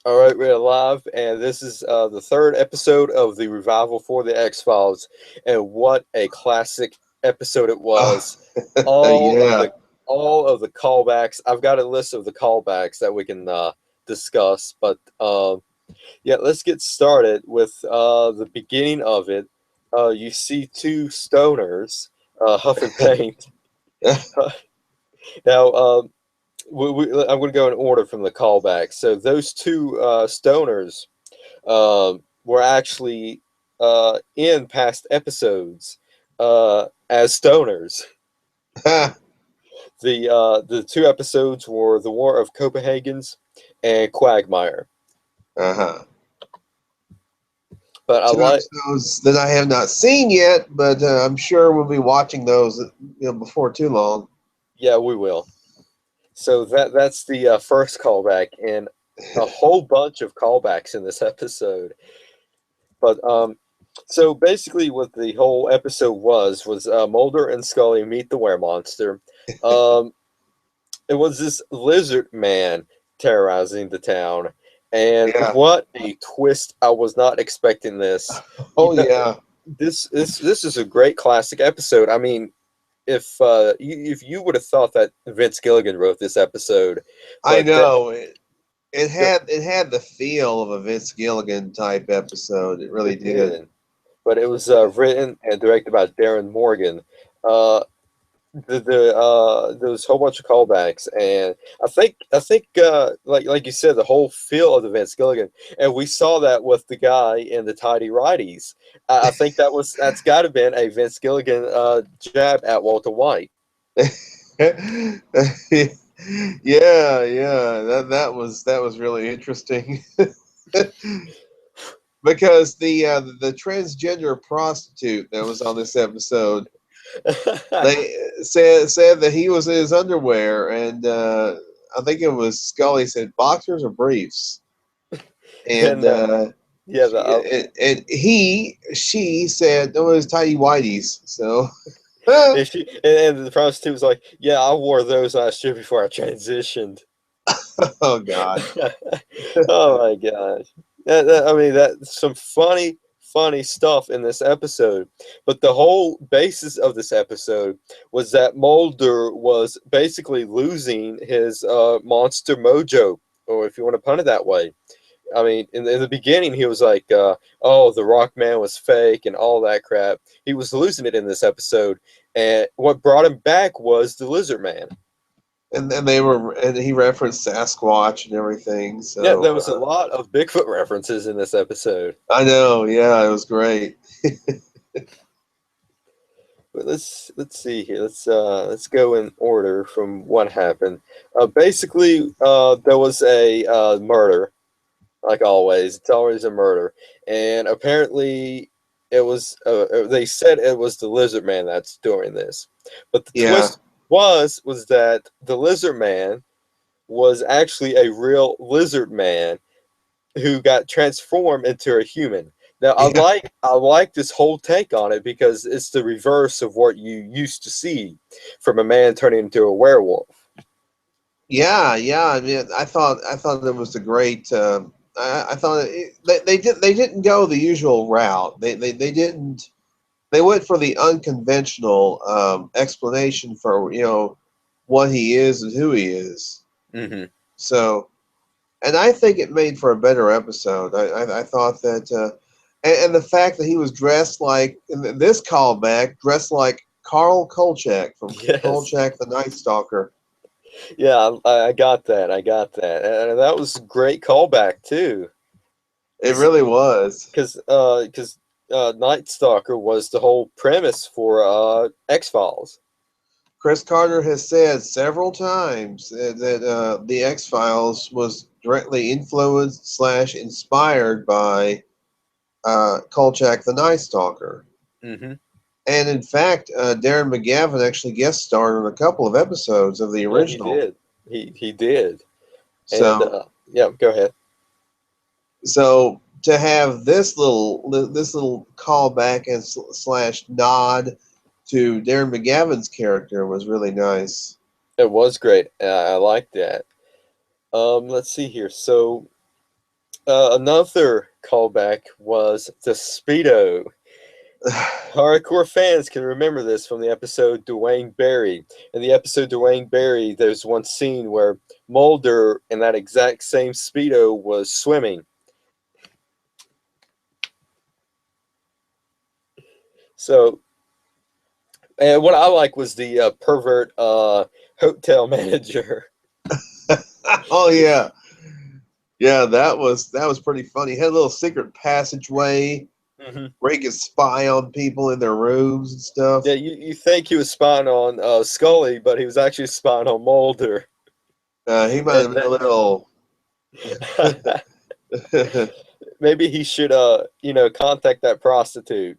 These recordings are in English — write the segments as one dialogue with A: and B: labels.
A: All right, we're live, and this is the third episode of the revival for the X-Files. And what a classic episode it
B: Oh,
A: was! All of
B: yeah.
A: the all of the callbacks. I've got a list of the callbacks that we can discuss, but yeah, let's get started with the beginning of it. You see two stoners huffing paint. Now, I'm going to go in order from the callbacks. So those two stoners were actually in past episodes as stoners. The two episodes were the War of Copenhagen's and Quagmire.
B: Uh-huh.
A: But I
B: Two
A: like,
B: episodes that I have not seen yet, but I'm sure we'll be watching those before too long.
A: yeah, we will. So that's the first callback, and a whole bunch of callbacks in this episode. But so basically, what the whole episode was Mulder and Scully meet the weremonster. Um, it was this lizard man terrorizing the town, and
B: Yeah.
A: what a twist! I was not expecting this. You
B: Oh
A: know,
B: yeah.
A: this is a great classic episode. I mean, if you would have thought that Vince Gilligan wrote this episode,
B: I
A: but that
B: know. It had the feel of a Vince Gilligan type episode. It really
A: it
B: did.
A: did. But it was written and directed by Darren Morgan. Uh, there was a whole bunch of callbacks, and I think like you said, the whole feel of the Vince Gilligan, and we saw that with the guy in the tidy righties. I think that's got to been a Vince Gilligan jab at Walter White.
B: Yeah, yeah. That was really interesting. Because the transgender prostitute that was on this episode, they said that he was in his underwear, and I think it was Scully said boxers or briefs, and
A: and yeah,
B: she said no, it was tidy whities. So
A: and the prostitute was like, "Yeah, I wore those last year before I transitioned."
B: oh god,
A: Oh my gosh. I mean, that's some funny stuff in this episode. But the whole basis of this episode was that Mulder was basically losing his monster mojo, or if you want to put it that way. I mean, in the beginning, he was like, "Oh, the Rock Man was fake" and all that crap. He was losing it in this episode, and what brought him back was the Lizard Man.
B: and he referenced Sasquatch and everything.
A: Yeah,
B: So
A: there was a lot of Bigfoot references in this episode.
B: I know, yeah, it was great.
A: But let's see here. Let's go in order from what happened. Basically, there was a murder, like always. It's always a murder, and apparently, it was. They said it was the Lizard Man that's doing this, but the
B: Yeah,
A: twist was that the Lizard Man was actually a real lizard man who got transformed into a human. Now
B: yeah.
A: I like this whole take on it because it's the reverse of what you used to see from a man turning into a werewolf.
B: Yeah, yeah. I mean, I thought it was a great. I thought they didn't go the usual route. They didn't. They went for the unconventional explanation for what he is and who he is.
A: Hmm.
B: So, and I think it made for a better episode. I thought that, and the fact that he was dressed like in this callback, dressed like Carl Kolchak from
A: Yes,
B: Kolchak the Night Stalker.
A: yeah, I got that. I got that, and that was a great callback too,
B: It
A: because
B: really was.
A: Night Stalker was the whole premise for X Files.
B: Chris Carter has said several times that the X Files was directly influenced slash inspired by Kolchak the Night Stalker.
A: Hmm.
B: And in fact, Darren McGavin actually guest starred on a couple of episodes of the
A: Yeah, he
B: original.
A: did. He did, and
B: So,
A: yeah, go ahead.
B: so to have this little callback and slash nod to Darren McGavin's character was really nice.
A: It was great. I like that. Let's see here. So Another callback was the Speedo. Hardcore fans can remember this from the episode Dwayne Barry. In the episode Dwayne Barry, there's one scene where Mulder in that exact same Speedo was swimming. So, and what I like was the pervert hotel manager.
B: Oh yeah, yeah. That was pretty funny. He had a little secret passageway
A: Hmm.
B: where he could spy on people in their rooms and stuff.
A: Yeah, you think he was spying on Scully, but he was actually spying on Mulder.
B: He might
A: And
B: have been a little.
A: maybe he should, contact that prostitute.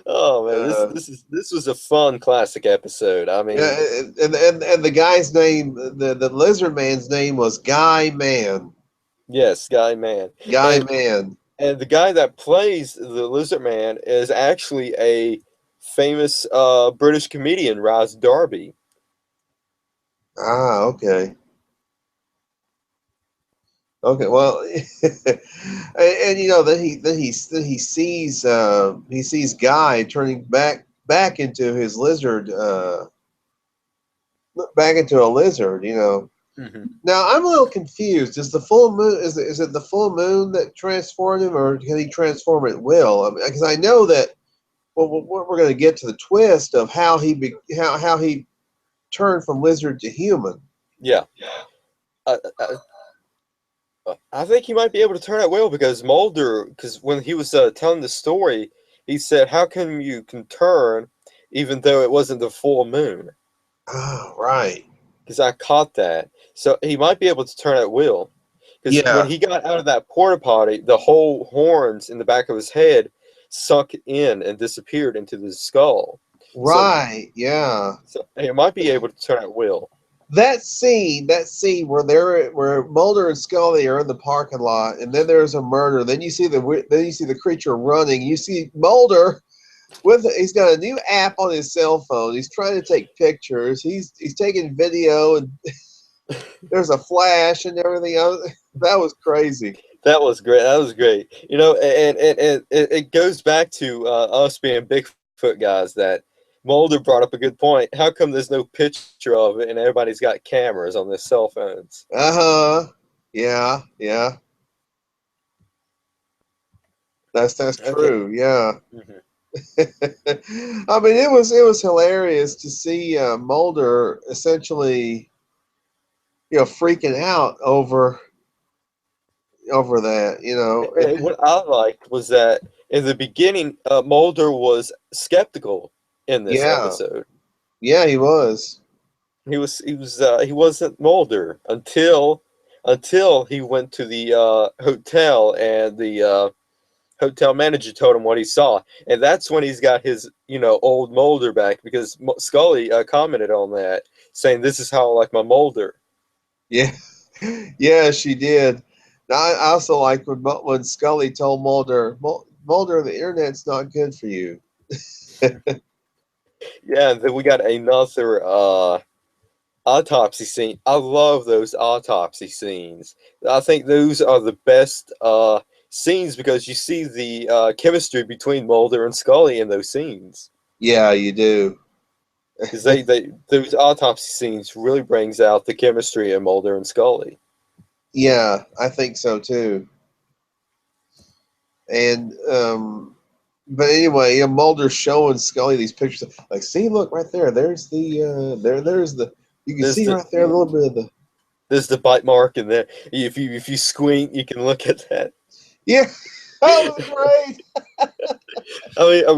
A: Oh man, this
B: uh,
A: this is this was a fun classic episode. I
B: yeah,
A: mean,
B: and the guy's name, the lizard man's name was Guy Man.
A: yes, Guy Man,
B: Guy
A: and
B: Man.
A: and the guy that plays the Lizard Man is actually a famous British comedian, Raz Darby.
B: Ah, okay. Okay, well, and you know then he sees Guy turning back into his lizard back into a lizard.
A: Hmm.
B: Now I'm a little confused. Is the full moon is it the full moon that transformed him, or can he transform at will? I mean, because I know that well, we're going to get to the twist of how he turned from lizard to human.
A: Yeah, I, I, I think he might be able to turn out well because Mulder, because when he was telling the story, he said, "How come you can turn even though it wasn't the full moon?"
B: Ah, right.
A: Because I caught that, so he might be able to turn at will. Because when
B: Yeah.
A: he got out of that porta potty, the whole horns in the back of his head sunk in and disappeared into the skull. So,
B: Right. Yeah.
A: so he might be able to turn at will.
B: That scene where Mulder and Scully are in the parking lot, and then there's a murder. Then you see the creature running. You see Mulder he's got a new app on his cell phone. He's trying to take pictures. He's taking video, and there's a flash and everything. That was crazy.
A: That was great. That was great. And it goes back to us being Bigfoot guys that Mulder brought up a good point. How come there's no picture of it and everybody's got cameras on their cell phones?
B: Uh huh. Yeah. Yeah. That's
A: Okay.
B: true. Yeah.
A: Hmm.
B: I mean, it was hilarious to see Mulder essentially, freaking out over that.
A: And what I liked was that in the beginning, Mulder was skeptical in this
B: Yeah,
A: episode.
B: yeah, he was.
A: He wasn't Mulder until he went to the hotel and the hotel manager told him what he saw, and that's when he's got his old Mulder back because Scully commented on that, saying this is how I like my Mulder.
B: Yeah, yeah, she did. Now, I also like when Scully told Mulder, the internet's not good for you.
A: Yeah, and then we got another autopsy scene. I love those autopsy scenes. I think those are the best scenes because you see the chemistry between Mulder and Scully in those scenes.
B: Yeah, you do.
A: Because they those autopsy scenes really brings out the chemistry of Mulder and Scully.
B: Yeah, I think so too. And but anyway, Mulder's showing Scully these pictures. Like, see, look right there. There's the there's the. You can
A: There's
B: see
A: the
B: right there a little bit of the.
A: there's the bite mark in there. If you squint, you can look at that.
B: Yeah, that was great.
A: I mean, a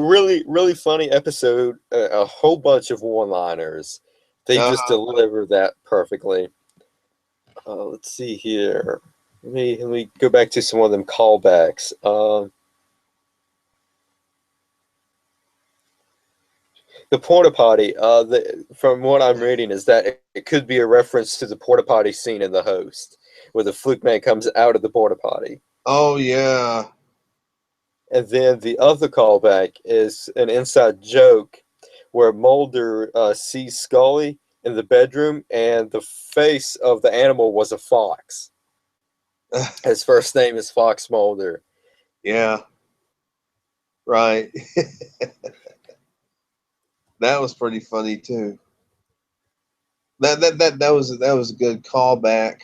A: really funny episode. A whole bunch of one-liners. They just
B: Uh,
A: deliver that perfectly. Let's see here. Let me go back to some of them callbacks. The porta potty. From what I'm reading, is that it could be a reference to the porta potty scene in The Host, where the fluke man comes out of the porta potty.
B: oh yeah.
A: And then the other callback is an inside joke where Mulder sees Scully in the bedroom, and the face of the animal was a fox. His first name is Fox Mulder.
B: Yeah, right. That was pretty funny too. That was a good callback,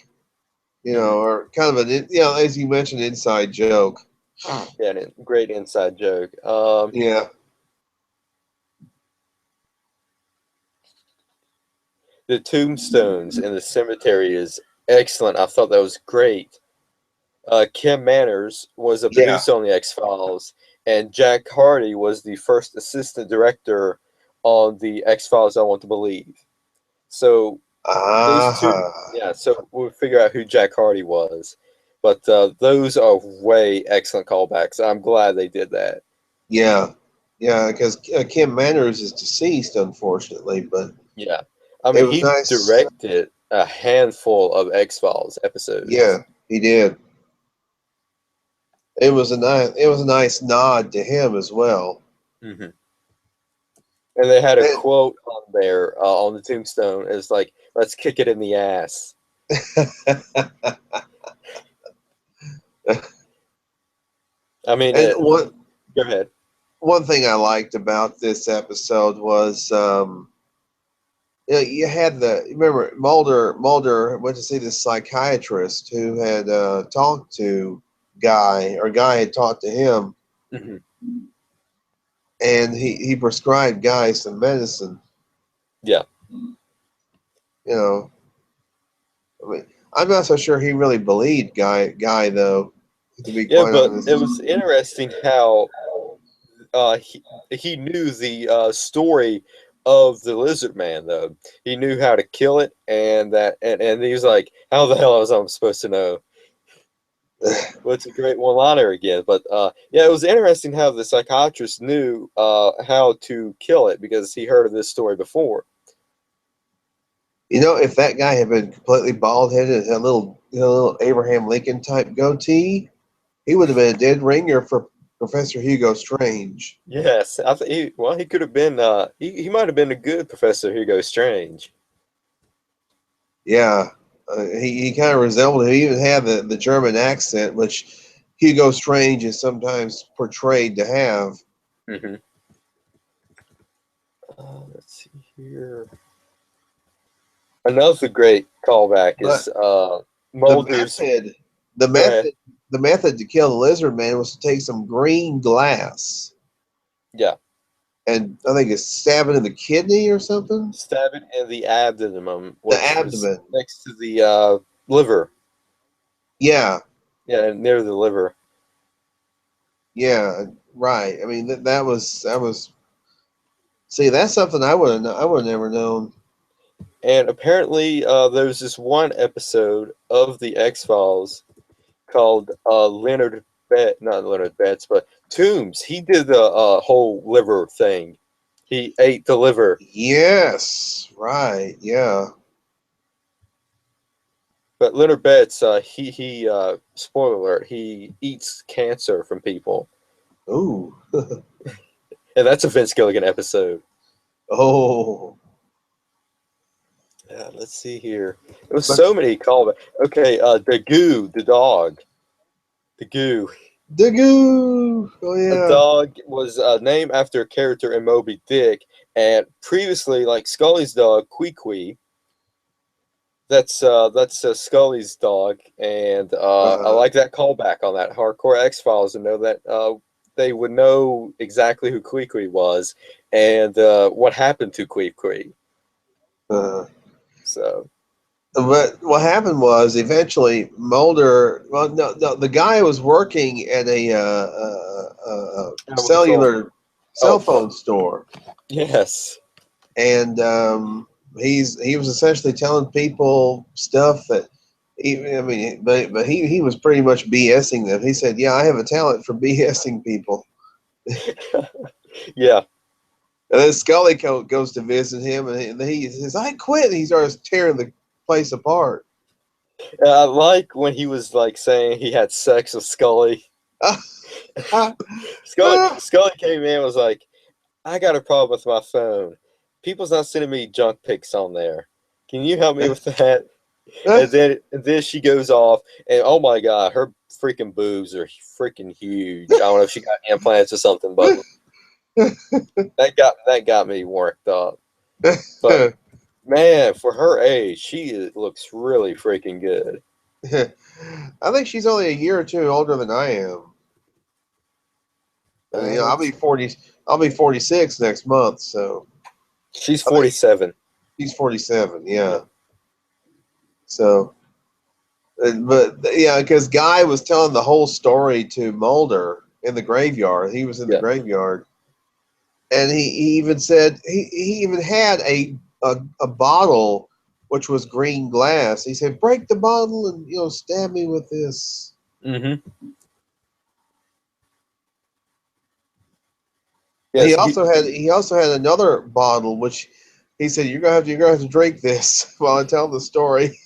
A: Mhm.
B: or kind of as you mentioned, inside joke.
A: Yeah, great inside joke.
B: Yeah,
A: The tombstones in the cemetery is excellent. I thought that was great. Kim Manners was a
B: yeah.
A: producer on the X Files, and Jack Hardy was the first assistant director on the X Files. I Want to Believe. So those two,
B: Ah,
A: yeah. So we'll figure out who Jack Hardy was, but those are way excellent callbacks. I'm glad they did that.
B: yeah, yeah. Because Kim Manners is deceased, unfortunately, but
A: Yeah, I
B: it
A: mean
B: was
A: he
B: nice.
A: directed a handful of X Files episodes.
B: Yeah, he did. It was a nice nod to him as well.
A: Hmm. And they had a
B: And,
A: quote on there on the tombstone. It's like, "Let's kick it in the ass." I mean,
B: and one
A: go ahead.
B: one thing I liked about this episode was, you had remember Mulder went to see this psychiatrist who had talked to Guy, or Guy had talked to him,
A: Hmm.
B: and he prescribed Guy some medicine.
A: Yeah,
B: You know, I mean, I'm not so sure he really believed Guy though, to be
A: yeah,
B: quite
A: but
B: honest.
A: it was interesting how he knew the story of the lizard man. Though he knew how to kill it, and he was like, "How the hell was I supposed to know?" Well, it's a great one-liner again, but yeah, it was interesting how the psychiatrist knew how to kill it because he heard of this story before.
B: If that guy had been completely bald headed and had a little Abraham Lincoln type goatee, he would have been a dead ringer for Professor Hugo Strange.
A: Yes, I think he could have been he might have been a good Professor Hugo Strange.
B: Yeah, he kind of resembled him. He even had the German accent, which Hugo Strange is sometimes portrayed to have.
A: Hmm. Let's see here. Another great callback
B: But
A: is
B: the
A: Mulder's.
B: method, the
A: Go ahead.
B: method, the method to kill the lizard man was to take some green glass
A: Yeah,
B: and I think it's stab it in the kidney or something.
A: stab it in the abdomen,
B: The
A: which was
B: abdomen.
A: next to the liver.
B: Yeah,
A: Yeah, near the liver.
B: yeah, right. I mean that was. See, that's something I would have never known.
A: And apparently, there was this one episode of the X Files called not Leonard Betts, but Toombs. He did the whole liver thing. He ate the liver,
B: Yes, right. Yeah.
A: but Leonard Betts, he spoiler alert, he eats cancer from people,
B: Ooh.
A: and that's a Vince Gilligan episode.
B: Oh.
A: Yeah, let's see here. There was
B: But
A: so many callbacks. Okay, the goo, the dog, the goo.
B: Dagoo. Oh
A: A
B: yeah.
A: dog was named after a character in Moby Dick, and previously, like Scully's dog, Kwee, that's Scully's dog, and I
B: Uh,
A: like that callback on that Hardcore X Files to know that they would know exactly who Kwee was and what happened to Kwee.
B: uh.
A: So
B: But what happened was eventually Mulder. Well, no, no, the guy was working at a
A: animal control.
B: cellular cell
A: Oh
B: phone store,
A: yes,
B: and he was essentially telling people stuff that. I mean, but he was pretty much BSing them. He said, "Yeah, I have a talent for BSing people."
A: yeah.
B: And then Scully goes to visit him, and he says, "I quit." And he starts tearing the place apart.
A: I like when he was like saying he had sex with Scully. Scully came in and was like, I got a problem with my phone. people's not sending me junk pics on there. Can you help me with that? And then she goes off, and oh my god, her freaking boobs are freaking huge. I don't know if she got implants or something, but that got me worked up. But man, for her age, looks really freaking good.
B: I think she's only a year or two older than I am. And, I'll be
A: Let's
B: 40. I'll be 46 next month. So
A: She's
B: I think
A: 47.
B: she's 47.
A: Yeah.
B: Yeah. So, but yeah, because Guy was telling the whole story to Mulder in the graveyard. He was in the
A: Yeah.
B: graveyard, and he even said he even had a bottle which was green glass. He said, "Break the bottle and stab me with this."
A: Mm-hmm.
B: He
A: Yes.
B: also had another bottle which he said, "You're gonna have to drink this while I tell the story.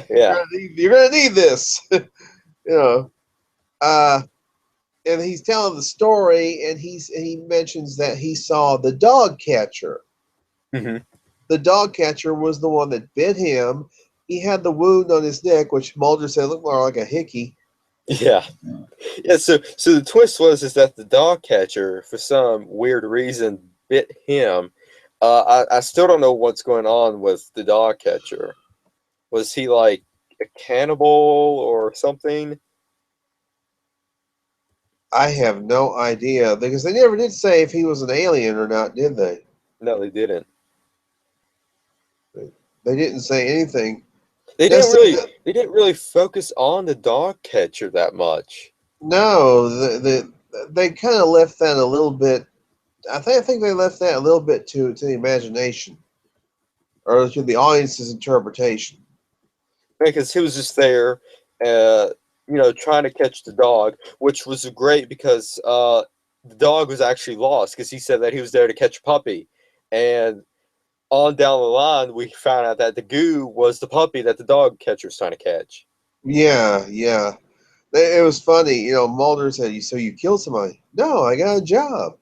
A: Yeah.
B: You're gonna need this." you know. Uh, and he's telling the story, and he mentions that he saw the dog catcher.
A: Mm-hmm.
B: The dog catcher was the one that bit him. He had the wound on his neck, which Mulder said looked more like a hickey.
A: Yeah. Yeah. So the twist is that the dog catcher, for some weird reason, bit him. I still don't know what's going on with the dog catcher. Was he like a cannibal or something?
B: I have no idea because they never did say if he was an alien or not, did they?
A: No, they didn't.
B: They didn't say anything.
A: They
B: Just
A: didn't
B: said
A: really.
B: that,
A: They didn't really focus on the dog catcher that much.
B: no, they kind of left that a little bit. I think they left that a little bit to the imagination or to the audience's interpretation.
A: Because he was just there, uh, trying to catch the dog, which was great because the dog was actually lost because he said that he was there to catch a puppy, and on down the line we found out that the goo was the puppy that the dog catcher was trying to catch.
B: Yeah, yeah. It was funny. Mulder said, "So you killed somebody?" "No, I got a job."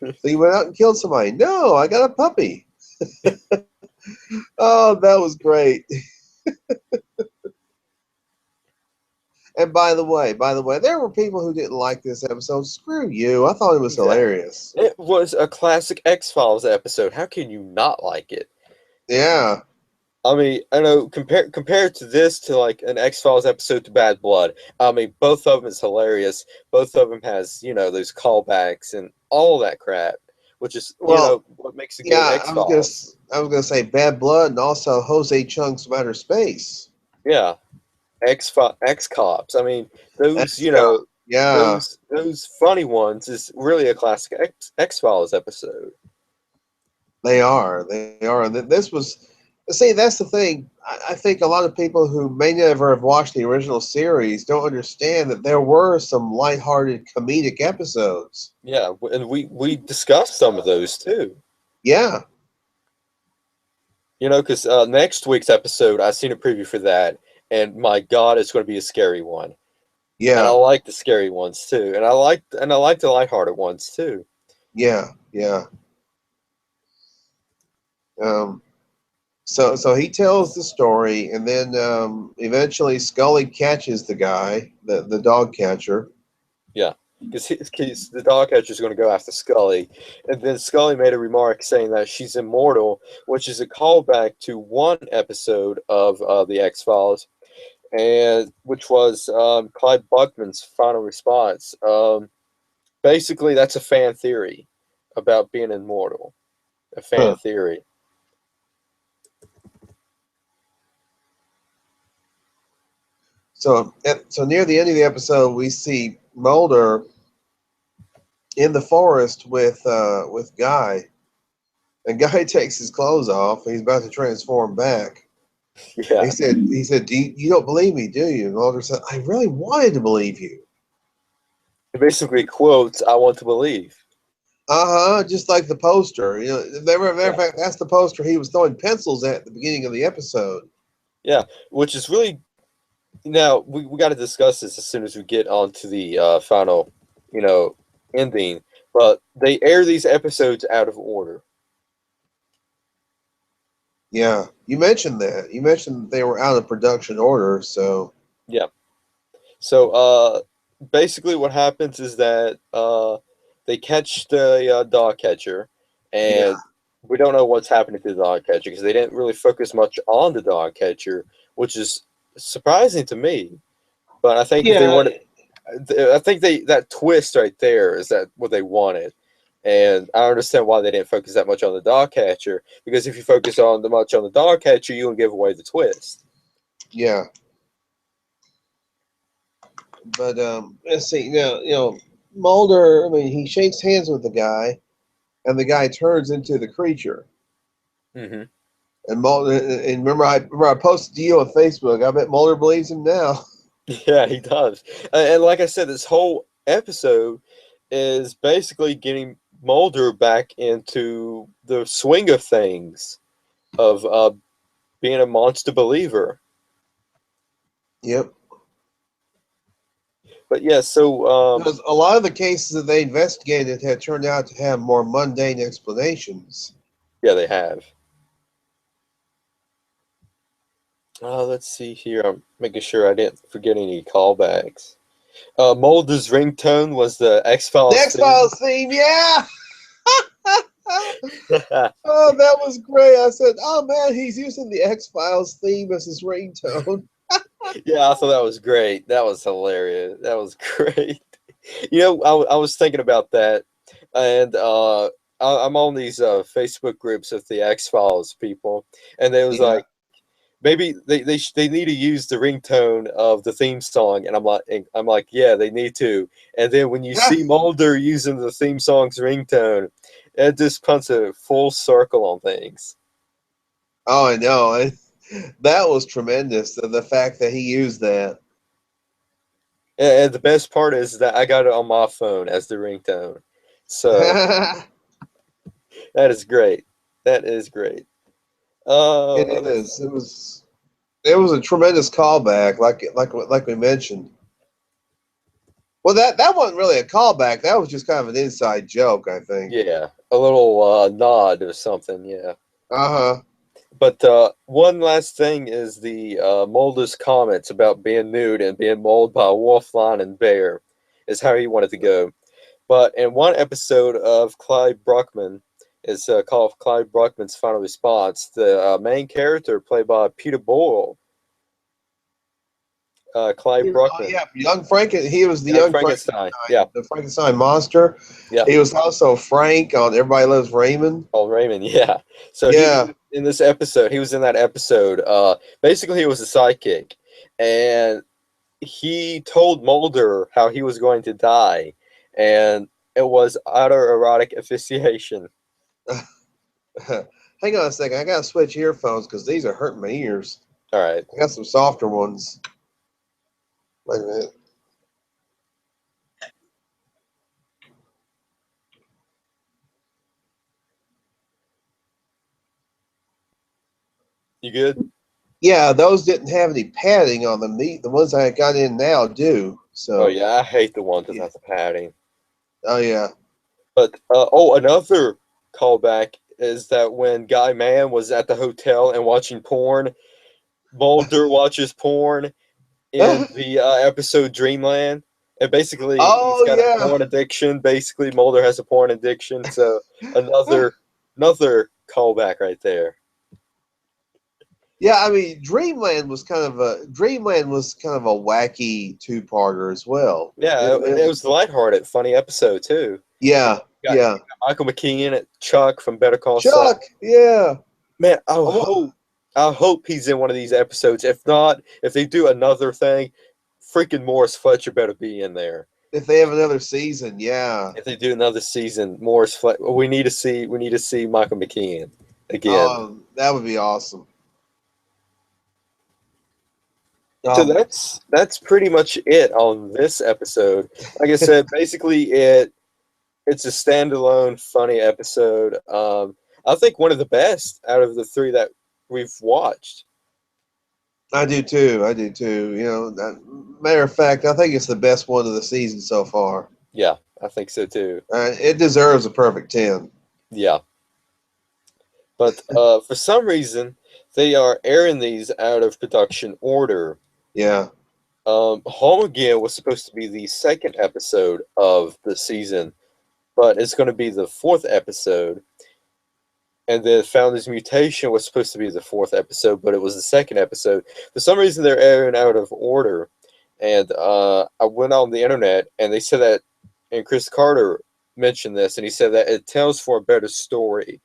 B: "So you went out and killed somebody?" "No, I got a puppy." Oh, that was great. And by the way, there were people who didn't like this episode. Screw you. I thought it was
A: Exactly.
B: hilarious.
A: It was a classic X-Files episode. How can you not like it?
B: Yeah.
A: I mean, I know compared to this to like an X-Files episode to Bad Blood. I mean, both of them is hilarious. Both of them has those callbacks and all that crap, which is
B: Well,
A: what makes a good
B: yeah,
A: X-Files.
B: I was gonna say Bad Blood and also Jose Chung's Outer Space.
A: Yeah, X Cops. I mean, those
B: XCOM. Yeah,
A: those funny ones is really a classic X-Files episode.
B: they are. They are. And this was. See, that's the thing. I think a lot of people who may never have watched the original series don't understand that there were some lighthearted comedic episodes.
A: Yeah, and we discussed some of those too.
B: Yeah,
A: Because next week's episode, I seen a preview for that, and my God, it's going to be a scary one. And I
B: yeah,
A: like the scary ones too, and I like the lighthearted ones too.
B: yeah, yeah. Um, so he tells the story, and then eventually Scully catches the guy, the dog catcher.
A: Yeah, because the dog catcher is going to go after Scully, and then Scully made a remark saying that she's immortal, which is a callback to one episode of the X Files, and which was Clyde Buckman's final response. Basically, that's a fan theory about being immortal. A fan
B: Huh.
A: theory.
B: So near the end of the episode, we see Mulder in the forest with Guy, and Guy takes his clothes off. And he's about to transform back.
A: Yeah,
B: He said, you don't believe me, do you?" And Mulder said, "I really wanted to believe you."
A: it basically quotes "I want to believe."
B: Uh-huh, just like the poster. Matter of
A: Yeah,
B: fact, that's the poster he was throwing pencils at the beginning of the episode.
A: yeah, which is really now we got to discuss this as soon as we get on to the final, you know, ending. But they air these episodes out of order.
B: Yeah, you mentioned that. You mentioned that they were out of production order, so
A: Yeah. So basically, what happens is that they catch the dog catcher,
B: yeah,
A: and we don't know what's happening to the dog catcher because they didn't really focus much on the dog catcher, which is surprising to me. But I think if they
B: yeah,
A: wanted, I think they that twist right there is that what they wanted, and I understand why they didn't focus that much on the dog catcher because if you focus on the much on the dog catcher, you will give away the twist.
B: yeah. But let's see. Mulder. I mean, he shakes hands with the guy, and the guy turns into the creature.
A: Hmm.
B: And Mulder. And remember I posted to you on Facebook. I bet Mulder believes him now.
A: Yeah, he does. And like I said, this whole episode is basically getting Mulder back into the swing of things of being a monster believer.
B: Yep.
A: But yeah, so
B: Because a lot of the cases that they investigated had turned out to have more mundane explanations.
A: yeah, they have. Let's see here. I'm making sure I didn't forget any callbacks. Mulder's ringtone was the X
B: The
A: Files
B: X
A: theme.
B: Files theme, yeah. Oh, that was great. I said, "Oh man, he's using the X Files theme as his ringtone."
A: Yeah, I thought that was great. That was hilarious. That was great. I was thinking about that, and I'm on these Facebook groups of the X Files people, and they was
B: Yeah.
A: like, maybe they need to use the ringtone of the theme song, and I'm like, yeah, they need to. And then when you see Mulder using the theme song's ringtone, it just puts a full circle on things.
B: Oh, I know. That was tremendous. The fact that he used that.
A: And the best part is that I got it on my phone as the ringtone, so
B: It
A: that is great. That is great. Let's
B: is. It was a tremendous callback, like we mentioned. Well, that wasn't really a callback. That was just kind of an inside joke, I think.
A: yeah, a little nod or something. Yeah.
B: Uh huh.
A: But one last thing is the Mulder's comments about being nude and being mauled by a wolf, lion, and bear is how he wanted to go. But in one episode of Clyde Bruckman, is called Clyde Bruckman's Final Response, the main character played by Peter Boyle, Clyde
B: Oh
A: Bruckman,
B: yeah, young Franken. He was the
A: Young
B: young
A: Frankenstein. Yeah,
B: Frankenstein, the Frankenstein monster.
A: yeah.
B: He was also Frank on Everybody Loves Raymond.
A: Paul Raymond, yeah. So he
B: Yeah.
A: was in this episode. He was in that episode. Basically, he was a sidekick, and he told Mulder how he was going to die, and it was autoerotic asphyxiation.
B: Hang on a second. I gotta switch earphones because these are hurting my ears.
A: All right,
B: I got some softer ones. Wait a minute.
A: you good?
B: Yeah, those didn't have any padding on them. The ones I got in now do.
A: Oh
B: So
A: yeah, I hate the ones
B: yeah.
A: without the padding.
B: Oh yeah.
A: But another callback is that when Guy Mann was at the hotel and watching porn, Mulder watches porn in the episode Dreamland. And basically, he's
B: Oh
A: got a
B: yeah.
A: porn addiction. Basically, Mulder has a porn addiction. So another callback right there.
B: Yeah, I mean, Dreamland was kind of a wacky two-parter as well.
A: Yeah, it was lighthearted, funny episode too.
B: Yeah,
A: You got
B: yeah.
A: Michael McKean at Chuck from Better Call Saul.
B: Chuck, yeah.
A: Man,
B: I'm-
A: I hope he's in one of these episodes. If not, if they do another thing, freaking Morris Fletcher better be in there.
B: If they have another season, yeah.
A: If they do another season, Morris Fletcher. We need to see Michael McKean again.
B: That would be awesome.
A: So
B: Um,
A: that's pretty much it on this episode. Like I said, basically it's a standalone funny episode. I think one of the best out of the three that we've watched.
B: I do too. I do too. Matter of fact, I think it's the best one of the season so far.
A: Yeah, I think so too.
B: It deserves a perfect 10.
A: Yeah, but for some reason, they are airing these out of production order.
B: Yeah.
A: Home Again was supposed to be the second episode of the season, but it's going to be the fourth episode. And then Found This Mutation was supposed to be the fourth episode, but it was the second episode. For some reason, they're airing out of order. And I went on the internet, and they said that, and Chris Carter mentioned this, and he said that it tells for a better story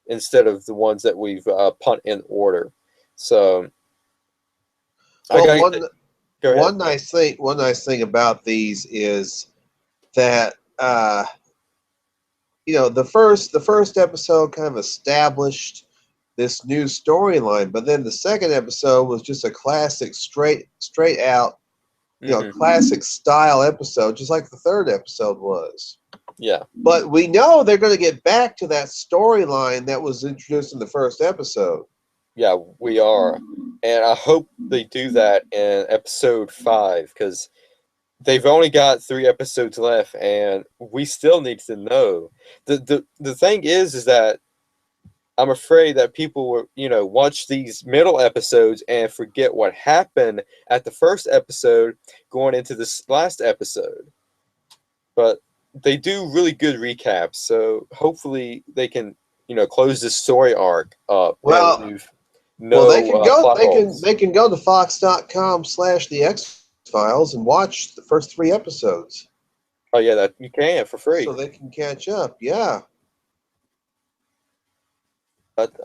A: instead of the ones that we've put in order. So I
B: Well,
A: got go ahead.
B: one nice thing about these is that the first episode kind of established this new storyline, but then the second episode was just a classic straight out,
A: Hmm.
B: classic style episode, just like the third episode was.
A: Yeah,
B: But we know they're going to get back to that storyline that was introduced in the first episode.
A: yeah, we are, and I hope they do that in episode 5 because they've only got 3 episodes left, and we still need to know. The thing is that I'm afraid that people will, watch these middle episodes and forget what happened at the first episode going into this last episode. But they do really good recaps, so hopefully they can, close this story arc up and
B: Well,
A: leave
B: they
A: no
B: can go.
A: plot holes.
B: They can go to fox.com/the X Files and watch the first 3 episodes,
A: Oh yeah, that you can for
B: so
A: free.
B: they can catch up. Yeah.
A: But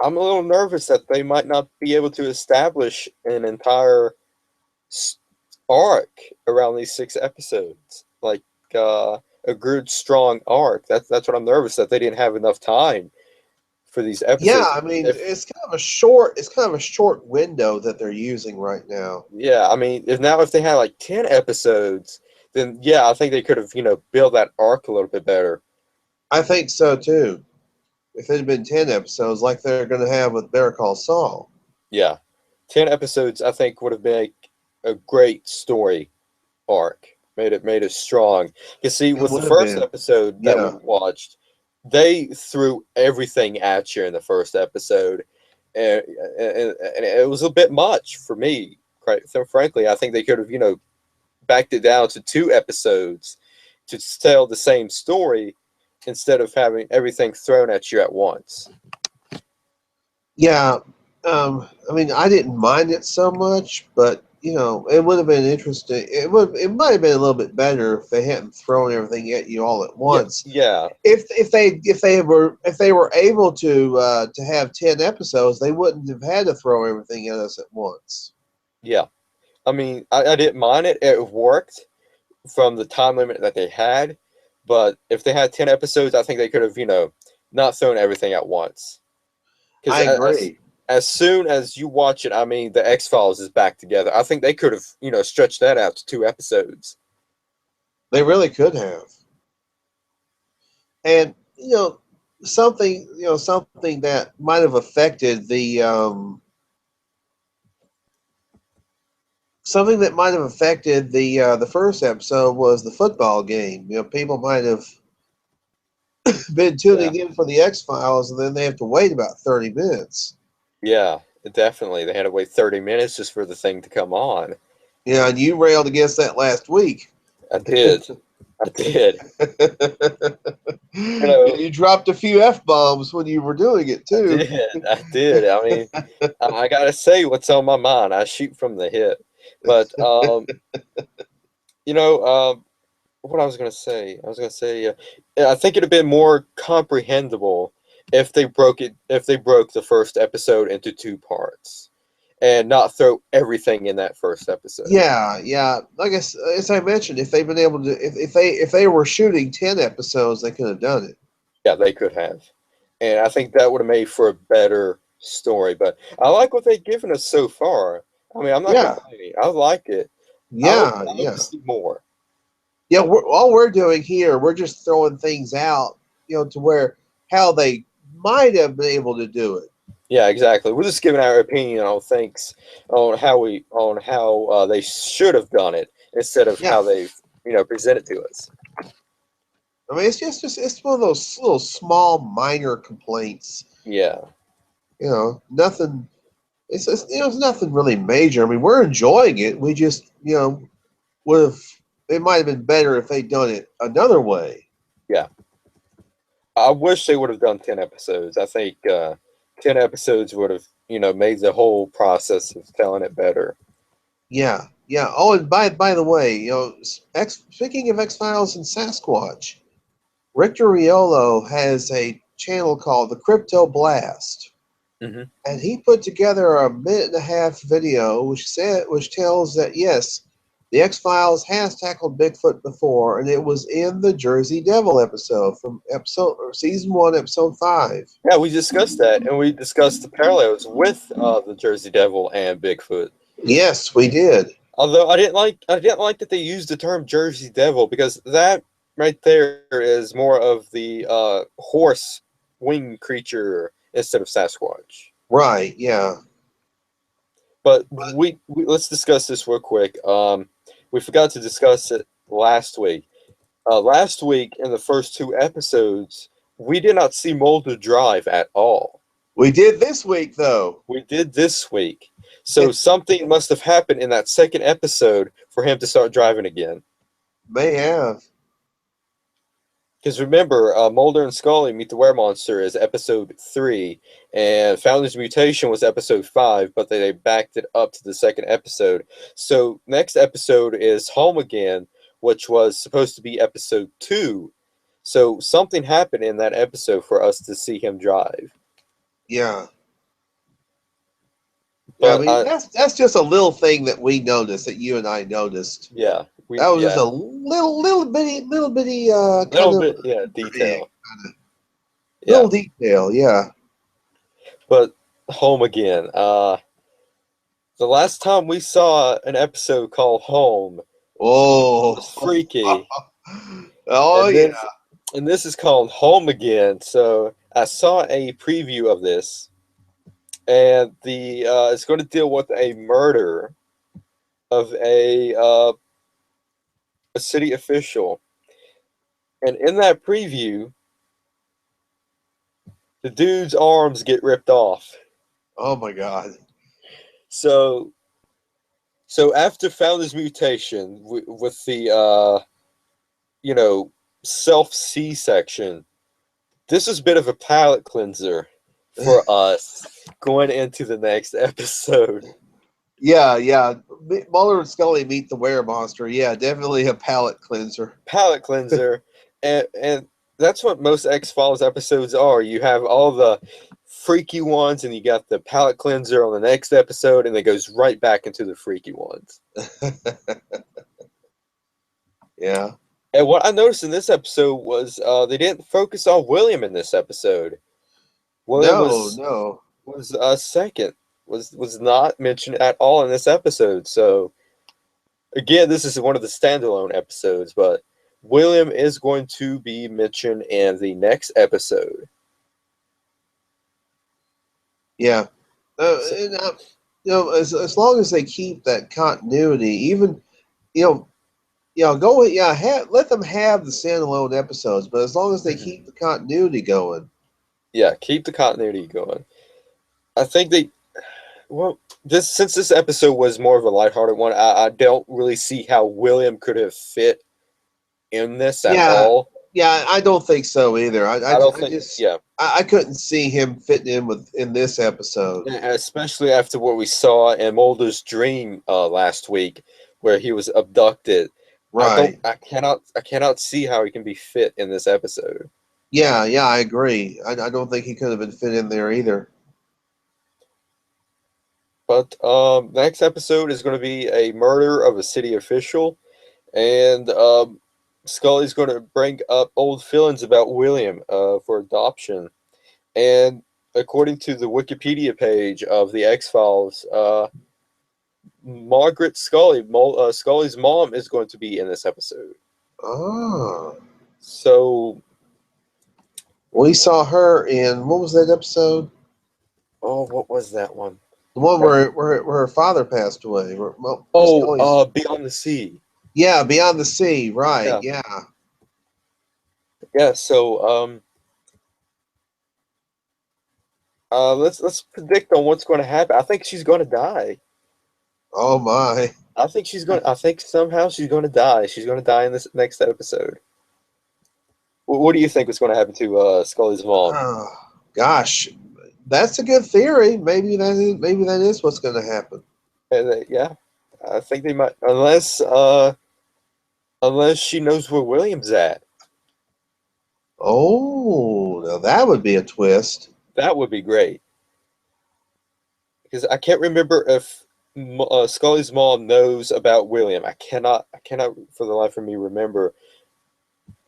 A: I'm a little nervous that they might not be able to establish an entire arc around these 6 episodes, like a good strong arc. That's what I'm nervous that they didn't have enough time for these
B: Yeah,
A: episodes.
B: I mean,
A: If
B: it's kind of a short window that they're using right now.
A: Yeah, I mean, if they had like 10 episodes, then yeah, I think they could have built that arc a little bit better.
B: I think so too. If it had been 10 episodes, like they're going to have with Better Call Saul.
A: Yeah, 10 episodes I think would have been a great story arc. Made it strong. You see,
B: It
A: with the
B: would have
A: first
B: been.
A: episode that we
B: Yeah.
A: watched, they threw everything at you in the first episode, and it was a bit much for me. Quite frankly, I think they could have backed it down to 2 episodes to tell the same story instead of having everything thrown at you at once.
B: Yeah. I mean, I didn't mind it so much, but it would have been interesting. It might have been a little bit better if they hadn't thrown everything at you all at
A: Yeah,
B: once.
A: yeah,
B: If they were able to have 10 episodes, they wouldn't have had to throw everything at us at once.
A: yeah. I mean, I didn't mind it. It worked from the time limit that they had, but if they had 10 episodes, I think they could have, not thrown everything at once. Because
B: I agree.
A: as soon as you watch it, I mean, the X Files is back together. I think they could have, stretched that out to 2 episodes.
B: They really could have. And something that might have affected the first episode was the football game. People might have been
A: Yeah,
B: tuning in for the X Files, and then they have to wait about 30 minutes.
A: yeah, definitely. They had to wait 30 minutes just for the thing to come on.
B: And you railed against that last week.
A: I did. I did. You know,
B: You dropped a few F bombs when you were doing it
A: I
B: too.
A: did. I did. I mean, I gotta say what's on my mind. I shoot from the hip. But you know, what I was gonna say, I think it'd have been more comprehensible if they broke the first episode into 2 parts, and not throw everything in that first episode.
B: Yeah, yeah. Like as I mentioned, if they've been able to, if they were shooting 10 episodes, they could have done it.
A: Yeah, they could have, and I think that would have made for a better story. But I like what they've given us so far. I mean, I'm not
B: Yeah,
A: complaining. I like it.
B: yeah,
A: I hope
B: yeah,
A: to see more.
B: yeah. All we're doing here, we're just throwing things out, to where how they might have been able to do it.
A: Yeah, exactly. We're just giving our opinion on things, on how they should have done it instead of
B: Yeah,
A: how they've presented to us.
B: I mean, it's just it's one of those little small minor complaints.
A: Yeah,
B: Nothing. It's nothing really major. I mean, we're enjoying it. We just would have. It might have been better if they'd done it another way.
A: Yeah. I wish they would have done 10 episodes. I think 10 episodes would have, made the whole process of telling it better.
B: Yeah, yeah. Oh, and by the way, speaking of X Files and Sasquatch, Richter Riolo has a channel called the Crypto Blast,
A: Hmm.
B: and he put together a minute and a half video which tells that yes, the X Files has tackled Bigfoot before, and it was in the Jersey Devil episode from episode or season 1, episode 5.
A: Yeah, we discussed that, and we discussed the parallels with the Jersey Devil and Bigfoot.
B: Yes, we did.
A: Although I didn't like that they used the term Jersey Devil, because that right there is more of the horse winged creature instead of Sasquatch.
B: Right. Yeah.
A: But we let's discuss this real quick. We forgot to discuss it last week. Last week in the first two episodes, we did not see Mulder drive at all.
B: We did this week though.
A: We did this week. So something must have happened in that second episode for him to start driving again.
B: May have.
A: Because remember, Mulder and Scully Meet the Weremonster is episode 3, and Founder's Mutation was episode 5, but they backed it up to the second episode. So next episode is Home Again, which was supposed to be episode 2. So something happened in that episode for us to see him drive.
B: Yeah. Yeah, I
A: But
B: mean that's just a little thing that we noticed, that you and I noticed.
A: yeah,
B: That was just a little bitty
A: little bit, yeah, detail. Yeah,
B: little detail, yeah.
A: but Home Again. The last time we saw an episode called Home was
B: Oh.
A: freaky.
B: Oh
A: and
B: yeah.
A: this, and this is called Home Again. So I saw a preview of this, and the it's going to deal with a murder of a city official. And in that preview, the dude's arms get ripped off.
B: Oh my god.
A: So after Founder's Mutation with the self C-section, this was a bit of a palate cleanser for us going into the next episode.
B: Yeah, yeah. Mulder and Scully Meet the Weremonster. Yeah, definitely a palate cleanser.
A: Palate cleanser, and that's what most X-Files episodes are. You have all the freaky ones, and you got the palate cleanser on the next episode, and it goes right back into the freaky ones.
B: Yeah.
A: And what I noticed in this episode was they didn't focus on William in this episode. William was second, was not mentioned at all in this episode. So again, this is one of the standalone episodes, but William is going to be mentioned in the next episode.
B: Yeah. And, as long as they keep that continuity, even let them have the standalone episodes, but as long as they keep the continuity going.
A: Yeah, keep the continuity going. I think since this episode was more of a lighthearted one, I don't really see how William could have fit in this at all.
B: Yeah, I don't think so either. I couldn't see him fitting in this episode,
A: especially after what we saw in Mulder's dream last week, where he was abducted.
B: Right.
A: I cannot see how he can be fit in this episode.
B: Yeah, I agree. I don't think he could have been fit in there either.
A: But next episode is going to be a murder of a city official, and Scully's going to bring up old feelings about William for adoption. And according to the Wikipedia page of the X-Files, Margaret Scully, Scully's mom, is going to be in this episode.
B: Oh.
A: So
B: we saw her in, what was that episode?
A: Oh, what was that one?
B: The one where her father passed away.
A: Beyond the Sea.
B: Yeah, Beyond the Sea. Right. Yeah.
A: Yeah. So Let's predict on what's going to happen. I think she's going to die.
B: Oh my.
A: I think she's going. I think somehow she's going to die. She's going to die in this next episode. What do you think is going to happen to Scully's mom?
B: Oh, gosh, that's a good theory. Maybe that is what's going to happen.
A: Yeah, I think they might, unless she knows where William's at.
B: Oh, now that would be a twist.
A: That would be great because I can't remember if Scully's mom knows about William. I cannot for the life of me remember.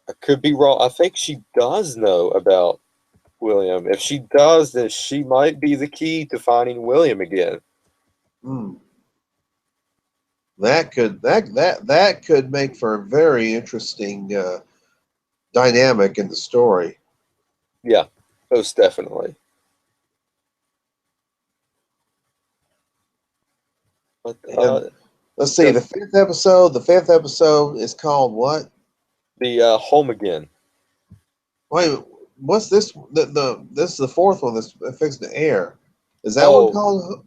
A: I could be wrong. I think she does know about William. If she does, then she might be the key to finding William again.
B: Hmm. That could make for a very interesting dynamic in the story.
A: Yeah, most definitely. But
B: And let's see,
A: the
B: the fifth episode. The fifth episode is called what?
A: home again.
B: Wait, what's this? This is the fourth one that's fixing to air. Is that one
A: Oh,
B: called?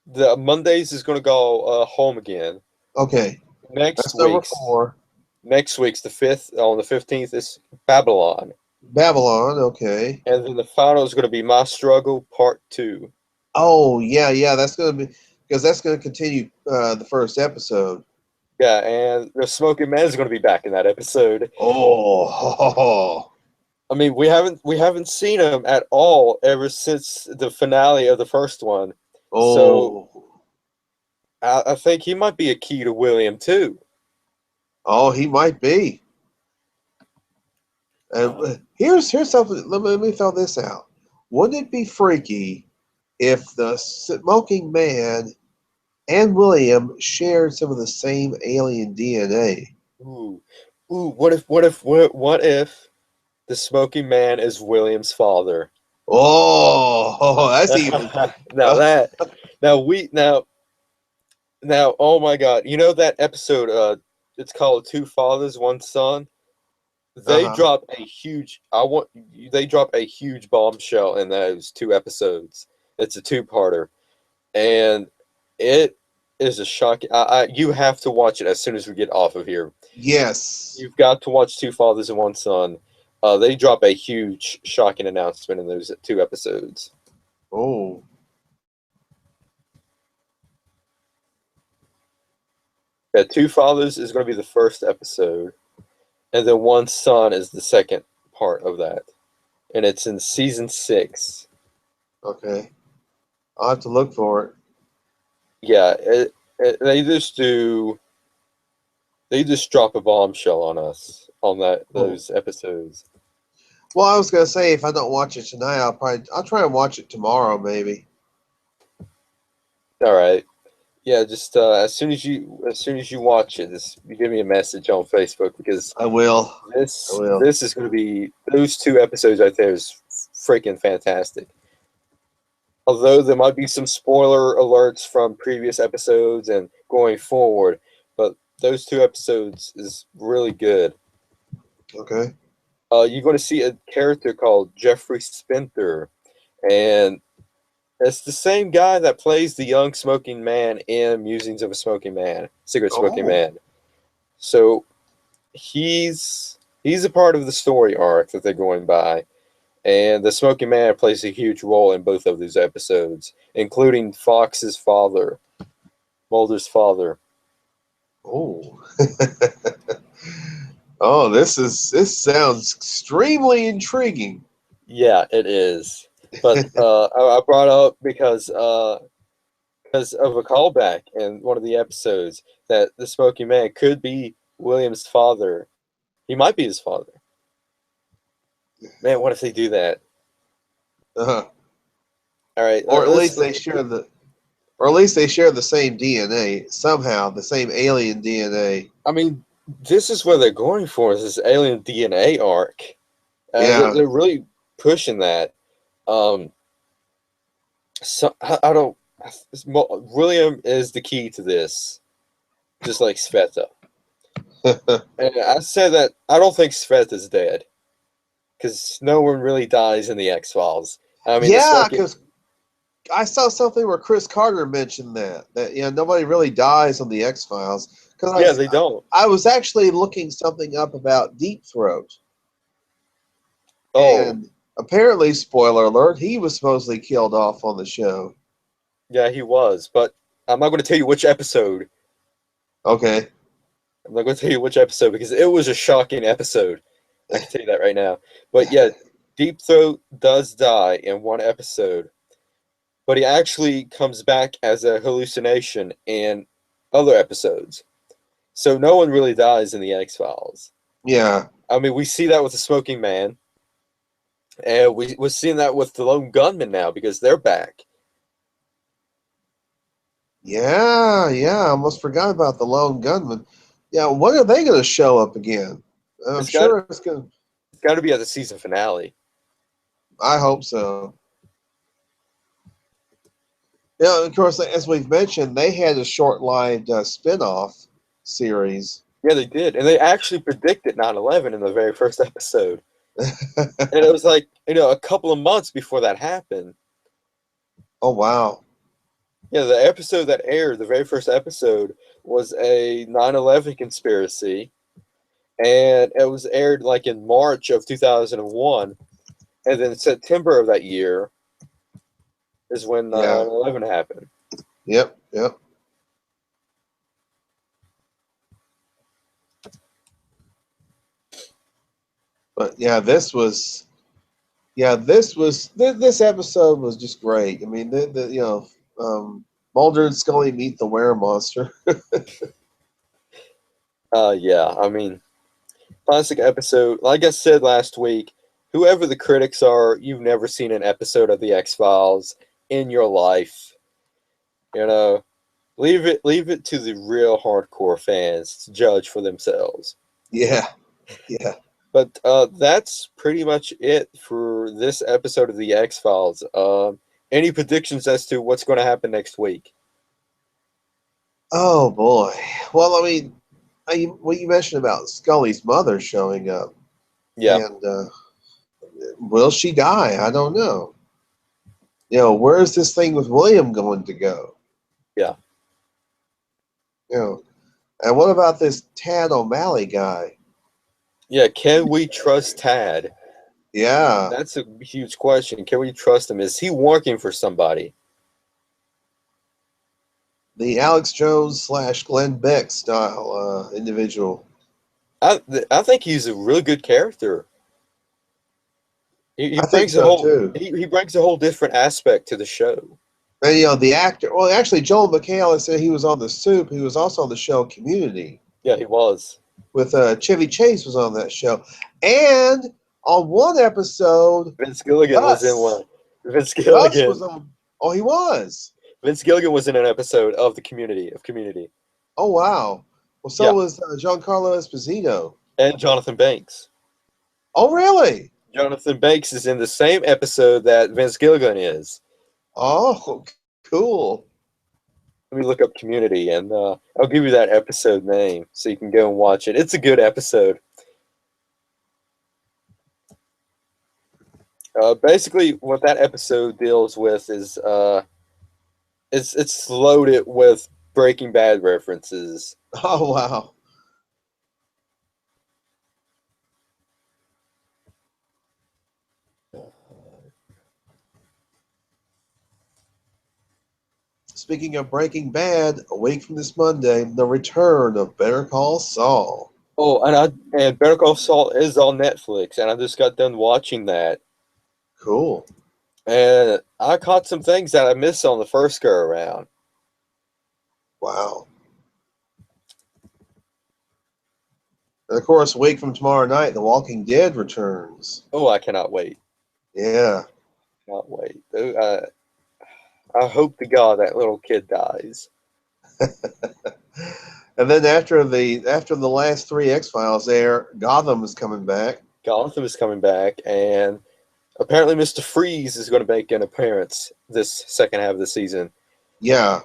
A: the Mondays is going to go home again.
B: Okay,
A: Next
B: that's number
A: week's
B: four.
A: next week's the 5th on the 15th is Babylon,
B: Babylon. Okay.
A: and then the final is going to be My Struggle Part 2.
B: Oh yeah, yeah. That's gonna be because that's gonna continue the first episode.
A: Yeah, and the Smoking Man is going to be back in that episode.
B: Oh,
A: I mean, we haven't seen him at all ever since the finale of the first one. So
B: oh,
A: I think he might be a key to William too.
B: oh. He might be. And
A: Uh,
B: here's something. Let me throw this out. Wouldn't it be freaky if the smoking man and William shared some of the same alien DNA?
A: ooh, ooh. What if the Smoking Man is William's father?
B: Oh, that's even.
A: now that now we now oh my god, you know that episode it's called Two Fathers One Son. They
B: Uh-huh.
A: drop a huge I want they drop a huge bombshell in those two episodes. It's a two-parter, and it is a shock. You have to watch it as soon as we get off of here.
B: Yes.
A: You've got to watch Two Fathers and One Son. They drop a huge shocking announcement in those two episodes.
B: Oh,
A: Yeah, Two Fathers is going to be the first episode, and then One Son is the second part of that, and it's in season 6.
B: okay. I'll have to look for it.
A: Yeah, they just drop a bombshell on us on
B: Oh.
A: those episodes.
B: Well, I was gonna say if I don't watch it tonight, I'll try and watch it tomorrow, maybe.
A: All right. Yeah, just as soon as you watch it, just you give me a message on Facebook because
B: I will. I
A: this
B: will.
A: this is going to be those two episodes right there is freaking fantastic. Although there might be some spoiler alerts from previous episodes and going forward, but those two episodes is really good.
B: Okay.
A: You're going to see a character called Jeffrey Spinter, and it's the same guy that plays the young smoking man in Musings of a Smoking Man, Cigarette Smoking
B: Oh.
A: Man. So he's a part of the story arc that they're going by, and the Smoking Man plays a huge role in both of these episodes, including Fox's father, Mulder's father.
B: Oh. Oh, this sounds extremely intriguing.
A: Yeah, it is. But I brought up because of a callback in one of the episodes that the Smoking Man could be William's father. He might be his father. Man, what if they do that?
B: Uh-huh.
A: All right,
B: Or at
A: let's.
B: least they share the or at least they share the same DNA somehow, the same alien DNA.
A: I mean, this is what they're going for: is this alien DNA arc.
B: Yeah.
A: They're really pushing that. Um, so I don't. William is the key to this, just like Sveta. And I said that I don't think Sveta's dead because no one really dies in the X Files. I mean, the
B: Yeah,
A: smoking.
B: I saw something where Chris Carter mentioned that nobody really dies on the X Files
A: Yeah,
B: because
A: they don't.
B: I was actually looking something up about Deep Throat,
A: Oh,
B: and apparently, spoiler alert, he was supposedly killed off on the show.
A: yeah, he was. But I'm not going to tell you which episode.
B: Okay.
A: I'm not going to tell you which episode because it was a shocking episode. I can tell you that right now. But yeah, Deep Throat does die in one episode, but he actually comes back as a hallucination in other episodes. So no one really dies in the X Files.
B: Yeah.
A: I mean, we see that with the Smoking Man, and we're seeing that with the Lone Gunman now because they're back.
B: Yeah, yeah. I almost forgot about the lone gunman. Yeah, when are they going to show up again? I'm
A: It's got
B: sure it's going to.
A: it's got to be at the season finale.
B: I hope so. Yeah, of course, as we've mentioned, they had a short-lived spin-off series.
A: Yeah, they did, and they actually predicted 9/11 in the very first episode, and it was like a couple of months before that happened.
B: Oh, wow.
A: Yeah, the episode that aired, the very first episode, was a 9/11 conspiracy, and it was aired like in March of 2001, and then September of that year is when
B: Yeah.
A: 9/11 happened.
B: Yep, yep. But yeah, this episode was just great. I mean, Mulder and Scully meet the were monster.
A: Yeah, I mean, classic episode. Like I said last week, whoever the critics are, you've never seen an episode of the X Files in your life. You know, leave it to the real hardcore fans to judge for themselves.
B: Yeah, yeah.
A: But that's pretty much it for this episode of the X Files. Any predictions as to what's going to happen next week?
B: Oh boy. Well, I mean, what you mentioned about Scully's mother showing up,
A: Yeah,
B: and will she die? I don't know. Where's this thing with William going to go?
A: yeah,
B: You know, and what about this Tad O'Malley guy?
A: yeah. Can we trust Tad?
B: Yeah,
A: That's a huge question. Can we trust him? Is he working for somebody?
B: the Alex Jones / Glenn Beck style individual.
A: I think he's a really good character. He
B: I think
A: brings a
B: so
A: whole
B: too.
A: he brings a whole different aspect to the show.
B: And the actor. Well, actually, Joel McHale said he was on the Soup. He was also on the show Community
A: Yeah, he was.
B: with Chevy Chase was on that show, and on one episode,
A: Vince Gilligan was in
B: Gus
A: one. Vince
B: Gus was
A: Gilligan.
B: on. Oh, he was.
A: Vince Gilligan was in an episode of the Community.
B: Oh, wow. Well, so
A: Yeah,
B: was Giancarlo Esposito.
A: and Jonathan Banks.
B: Oh, really?
A: Jonathan Banks is in the same episode that Vince Gilligan is.
B: Oh, cool.
A: Let me look up Community, and I'll give you that episode name so you can go and watch it. It's a good episode. Basically, what that episode deals with is it's loaded with Breaking Bad references.
B: Oh, wow. Speaking of Breaking Bad, a week from this Monday, the return of Better Call Saul.
A: Oh, and Better Call Saul is on Netflix, and I just got done watching that,
B: Cool.
A: and I caught some things that I missed on the first go around.
B: Wow. And of course, a week from tomorrow night, The Walking Dead returns.
A: Oh, I cannot wait!
B: Yeah.
A: Cannot wait. I hope to God that little kid dies.
B: And then after the last three X Files air, Gotham is coming back.
A: Gotham is coming back, and apparently Mr. Freeze is going to make an appearance this second half of the season.
B: Yeah.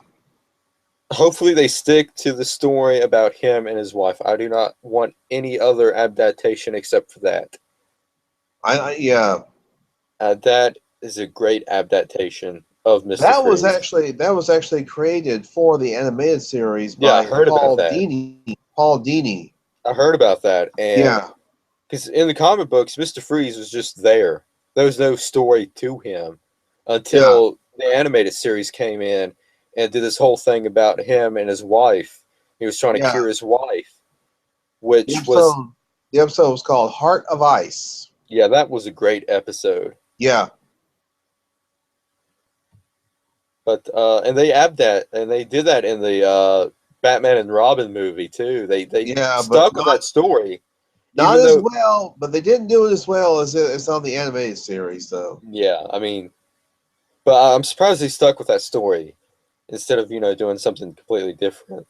A: Hopefully they stick to the story about him and his wife. I do not want any other adaptation except for that.
B: Yeah.
A: That is a great adaptation. of Mr. Freeze.
B: That was actually created for the animated series
A: Yeah, I
B: by
A: heard about that.
B: Paul Dini.
A: I heard about that, and
B: Yeah,
A: because in the comic books, Mr. Freeze was just there. There was no story to him
B: yeah,
A: until the animated series came in and did this whole thing about him and his wife. He was trying to
B: yeah.
A: cure his wife,
B: The
A: which was,
B: episode the episode was called Heart of Ice.
A: yeah, that was a great episode.
B: Yeah,
A: But and they added that, and they did that in the Batman and Robin movie too. They
B: yeah, but
A: stuck with that story,
B: not
A: even
B: as
A: though,
B: well. But they didn't do it as well as it's on the animated series, though.
A: yeah, I mean, but I'm surprised they stuck with that story instead of doing something completely different.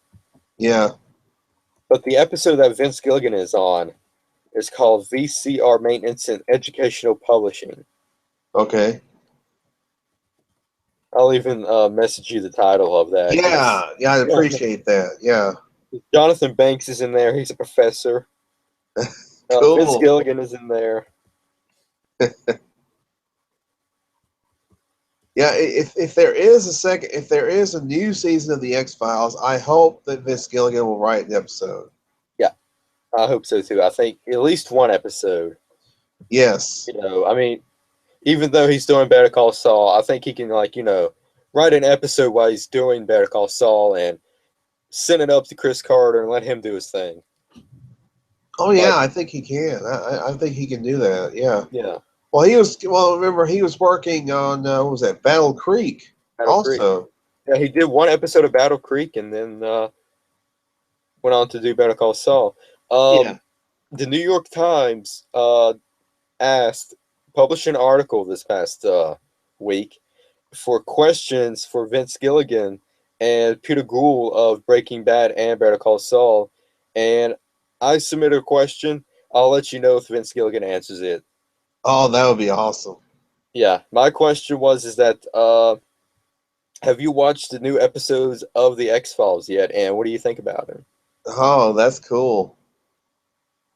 B: Yeah.
A: But the episode that Vince Gilligan is on is called VCR Maintenance and Educational Publishing.
B: Okay.
A: I'll even message you the title of that because
B: Yeah, yeah, I appreciate that. Yeah,
A: Jonathan Banks is in there. He's a professor. Vince
B: cool.
A: Gilligan is in there.
B: Yeah, if there is if there is a new season of the X Files, I hope that Vince Gilligan will write an episode.
A: Yeah, I hope so too. I think at least one episode.
B: Yes.
A: I mean, even though he's doing Better Call Saul, I think he can write an episode while he's doing Better Call Saul and send it up to Chris Carter and let him do his thing.
B: Oh
A: But
B: yeah, I think he can. I think he can do that. Yeah.
A: yeah,
B: Well, he was. Well, remember he was working on what was that Battle Creek
A: Battle Creek.
B: also.
A: Yeah, he did one episode of Battle Creek and then went on to do Better Call Saul.
B: Yeah.
A: The New York Times published an article this past week for questions for Vince Gilligan and Peter Gould of Breaking Bad and Better Call Saul. And I submitted a question. I'll let you know if Vince Gilligan answers it.
B: Oh, that would be awesome.
A: Yeah, my question is that have you watched the new episodes of the X Files yet? And what do you think about it?
B: Oh, that's cool.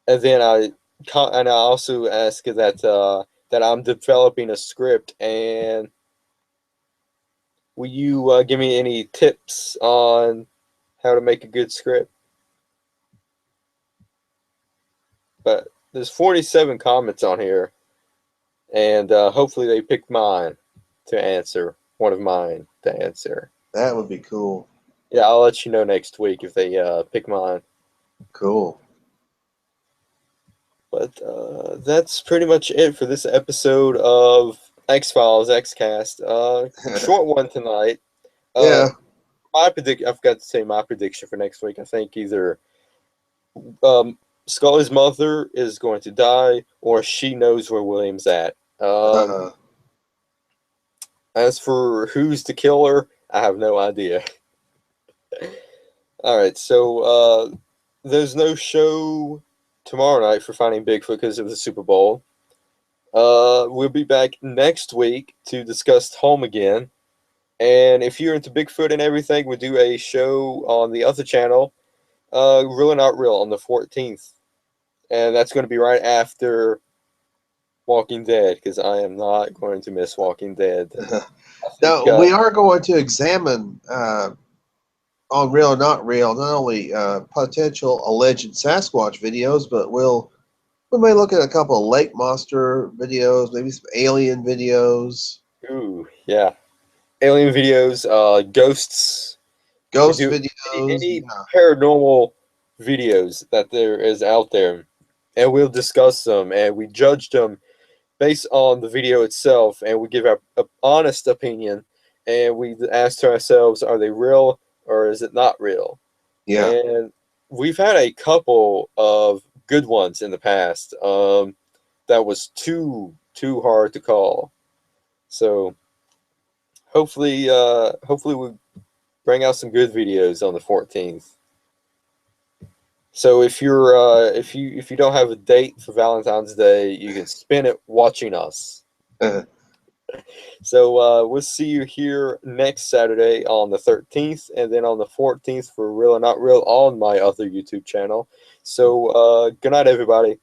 A: And then I also ask that I'm developing a script, and will you give me any tips on how to make a good script? But there's 47 comments on here, and hopefully they pick mine to answer. One of mine to answer.
B: That would be cool.
A: Yeah, I'll let you know next week if they pick mine.
B: Cool.
A: But that's pretty much it for this episode of X Files Xcast. Short one tonight. Uh,
B: Yeah.
A: I forgot to say my prediction for next week. I think either um, Scully's mother is going to die, or she knows where William's at.
B: Uh,
A: As for who's the killer, I have no idea. All right, so there's no show tomorrow night for Finding Bigfoot because of the Super Bowl. We'll be back next week to discuss Home again. And if you're into Bigfoot and everything, we'll do a show on the other channel, Real or Not Real, on the 14th. And that's going to be right after Walking Dead, because I am not going to miss Walking Dead. I think,
B: now we are going to examine on Real or Not Real not only potential alleged Sasquatch videos, but we may look at a couple of lake monster videos, maybe some alien videos,
A: ooh, yeah. Alien videos, ghosts. We
B: ghost
A: do
B: videos.
A: any
B: Yeah.
A: paranormal videos that there is out there, and we'll discuss them and we judge them based on the video itself, and we give our honest opinion, and we ask to ourselves, are they real or is it not real?
B: Yeah.
A: And we've had a couple of good ones in the past. That was too hard to call. So hopefully we bring out some good videos on the 14th. So if you don't have a date for Valentine's Day, you can spend it watching us. So we'll see you here next Saturday on the 13th, and then on the 14th for Real or Not Real on my other YouTube channel. So good night, everybody.